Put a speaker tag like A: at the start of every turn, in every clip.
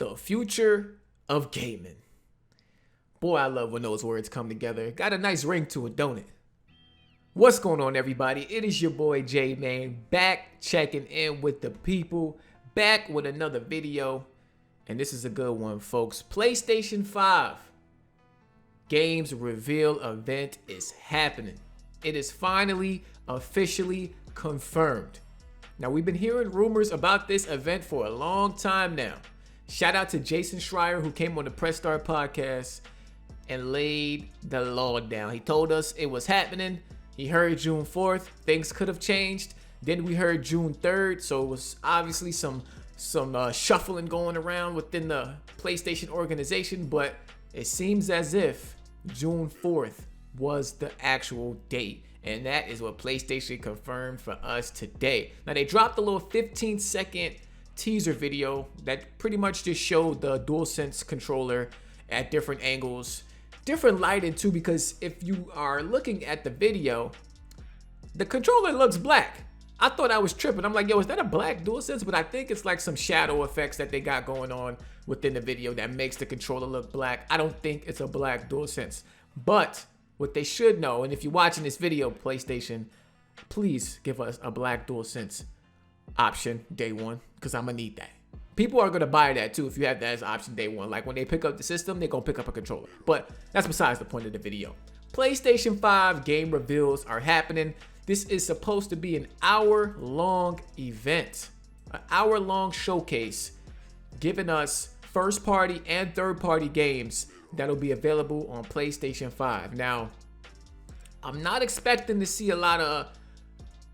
A: The future of gaming. Boy, I love when those words come together. Got a nice ring to it, don't it? What's going on, everybody? It is your boy J-Man, back checking in with the people, back with another video. And this is a good one, folks. PlayStation 5 Games Reveal event is happening. It is finally officially confirmed. Now, we've been hearing rumors about this event for a long time now. Shout out to Jason Schreier, who came on the Press Start podcast and laid the law down. He told us it was happening. He heard June 4th. Things could have changed. Then we heard June 3rd. So it was obviously some shuffling going around within the PlayStation organization. But it seems as if June 4th was the actual date. And that is what PlayStation confirmed for us today. Now, they dropped a little 15-second teaser video that pretty much just showed the DualSense controller at different angles, different lighting too, because if you are looking at the video, the controller looks black. I thought I was tripping. I'm like, yo, is that a black DualSense? But I think it's like some shadow effects that they got going on within the video that makes the controller look black. I don't think it's a black DualSense. But what they should know, and if you're watching this video, PlayStation, please give us a black DualSense option day one, because I'm gonna need that. People are gonna buy that too if you have that as option day one. Like when they pick up the system, they're gonna pick up a controller. But that's besides the point of the video. PlayStation 5 game reveals are happening. This is supposed to be an hour-long event, an hour-long showcase, giving us first-party and third-party games that'll be available on PlayStation 5. Now, I'm not expecting to see a lot of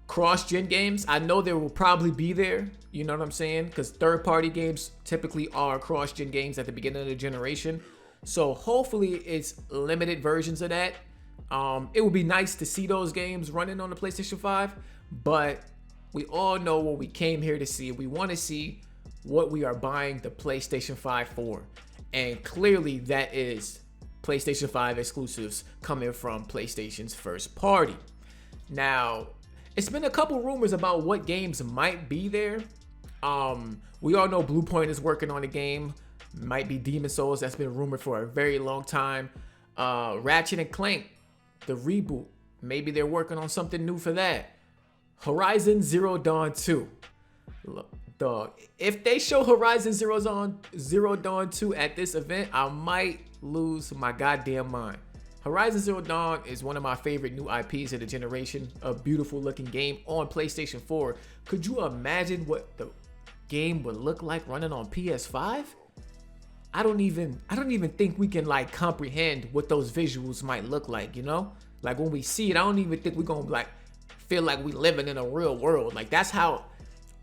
A: cross-gen games. I know there will probably be there, you know what I'm saying? Because third-party games typically are cross-gen games at the beginning of the generation. So hopefully it's limited versions of that. It would be nice to see those games running on the PlayStation 5, but we all know what we came here to see. We want to see what we are buying the PlayStation 5 for. And clearly that is PlayStation 5 exclusives coming from PlayStation's first party. Now, it's been a couple rumors about what games might be there. We all know Bluepoint is working on a game. Might be Demon's Souls. That's been rumored for a very long time. Ratchet and Clank, the reboot. Maybe they're working on something new for that. Horizon Zero Dawn 2. Look, dog, if they show Horizon Zero Dawn 2 at this event, I might lose my goddamn mind. Horizon Zero Dawn is one of my favorite new IPs of the generation. A beautiful looking game on PlayStation 4. Could you imagine what the game would look like running on PS5? I don't even think we can like comprehend what those visuals might look like, you know? Like when we see it, I don't even think we're gonna like feel like we living in a real world. Like that's how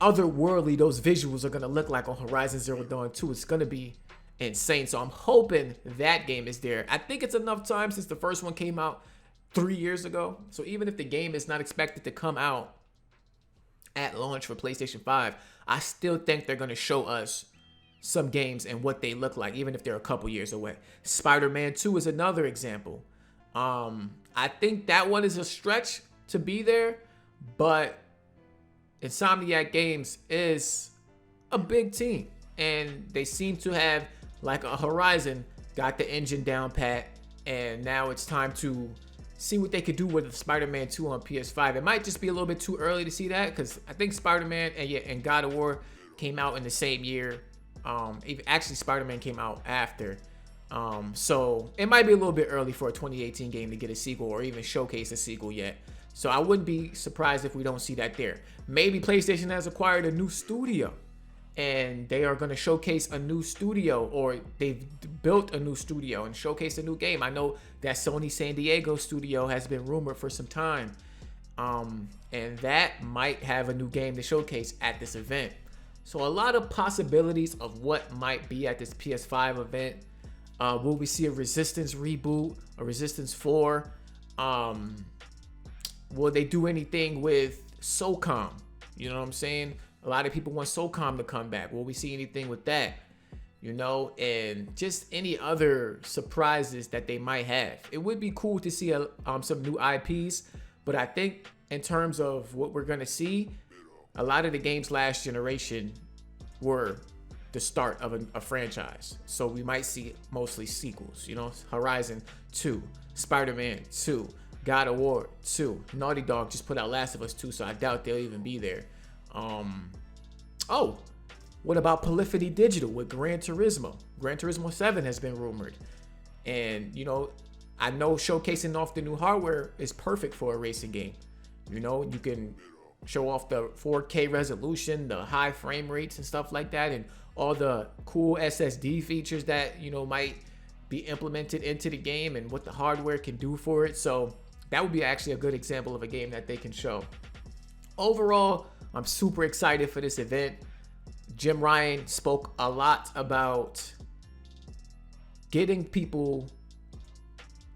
A: otherworldly those visuals are gonna look like on Horizon Zero Dawn 2. It's gonna be insane. So I'm hoping that game is there. I think it's enough time since the first one came out 3 years ago. So even if the game is not expected to come out at launch for PlayStation 5, I still think they're gonna show us some games and what they look like, even if they're a couple years away. Spider-Man 2 is another example. I think that one is a stretch to be there, but Insomniac Games is a big team, and they seem to have, like a Horizon, got the engine down pat, and now it's time to see what they could do with Spider-Man 2 on PS5. It might just be a little bit too early to see that, because I think Spider-Man and God of War came out in the same year. Actually, Spider-Man came out after. So it might be a little bit early for a 2018 game to get a sequel or even showcase a sequel yet. So I wouldn't be surprised if we don't see that there. Maybe PlayStation has acquired a new studio and they are going to showcase a new studio, or they've built a new studio and showcase a new game. I know that Sony San Diego studio has been rumored for some time. And that might have a new game to showcase at this event. So a lot of possibilities of what might be at this PS5 event. Will we see a Resistance reboot, a Resistance 4? Will they do anything with SOCOM? You know what I'm saying? A lot of people want SOCOM to come back. Will we see anything with that? You know, and just any other surprises that they might have. It would be cool to see some new IPs, but I think in terms of what we're gonna see, a lot of the games last generation were the start of a franchise. So we might see mostly sequels, you know, Horizon 2, Spider-Man 2, God of War 2. Naughty Dog just put out Last of Us 2, so I doubt they'll even be there. Oh, what about Polyphony Digital with Gran Turismo? Gran Turismo 7 has been rumored. And, you know, I know showcasing off the new hardware is perfect for a racing game. You know, you can show off the 4K resolution, the high frame rates and stuff like that, and all the cool SSD features that, you know, might be implemented into the game and what the hardware can do for it. So that would be actually a good example of a game that they can show. Overall, I'm super excited for this event. Jim Ryan spoke a lot about getting people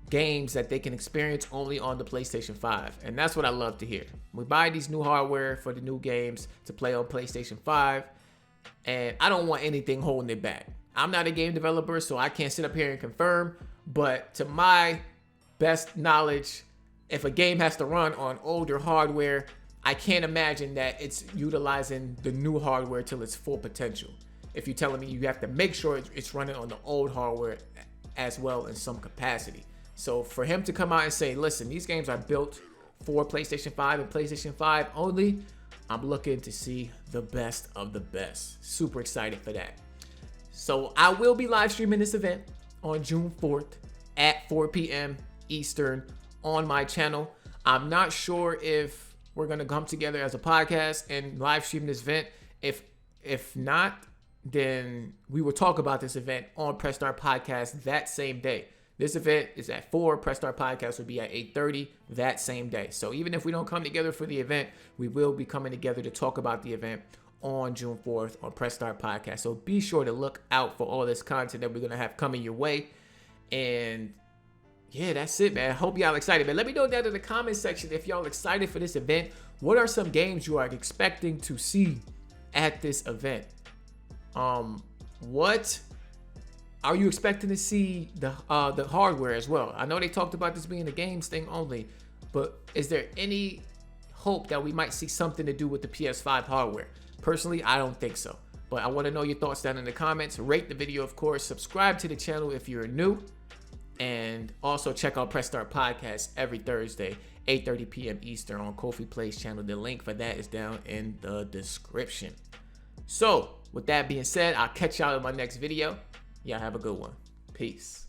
A: games that they can experience only on the PlayStation 5. And that's what I love to hear. We buy these new hardware for the new games to play on PlayStation 5, and I don't want anything holding it back. I'm not a game developer, so I can't sit up here and confirm, but to my best knowledge, if a game has to run on older hardware, I can't imagine that it's utilizing the new hardware till its full potential. If you're telling me you have to make sure it's running on the old hardware as well in some capacity. So for him to come out and say, listen, these games are built for PlayStation 5 and PlayStation 5 only, I'm looking to see the best of the best. Super excited for that. So I will be live streaming this event on June 4th at 4 p.m. Eastern on my channel. I'm not sure if we're going to come together as a podcast and live stream this event. If not, then we will talk about this event on Press Start Podcast that same day. This event is at 4. Press Start Podcast will be at 8:30 that same day. So even if we don't come together for the event, we will be coming together to talk about the event on June 4th on Press Start Podcast. So be sure to look out for all this content that we're going to have coming your way. And yeah, that's it, man. I hope y'all excited, man. Let me know down in the comment section if y'all excited for this event. What are some games you are expecting to see at this event? What are you expecting to see the hardware as well? I know they talked about this being a games thing only, but is there any hope that we might see something to do with the PS5 hardware? Personally, I don't think so. But I want to know your thoughts down in the comments. Rate the video, of course. Subscribe to the channel if you're new. And also check out Press Start Podcast every Thursday, 8:30 p.m. Eastern on Kofi Plays channel. The link for that is down in the description. So, with that being said, I'll catch y'all in my next video. Y'all have a good one. Peace.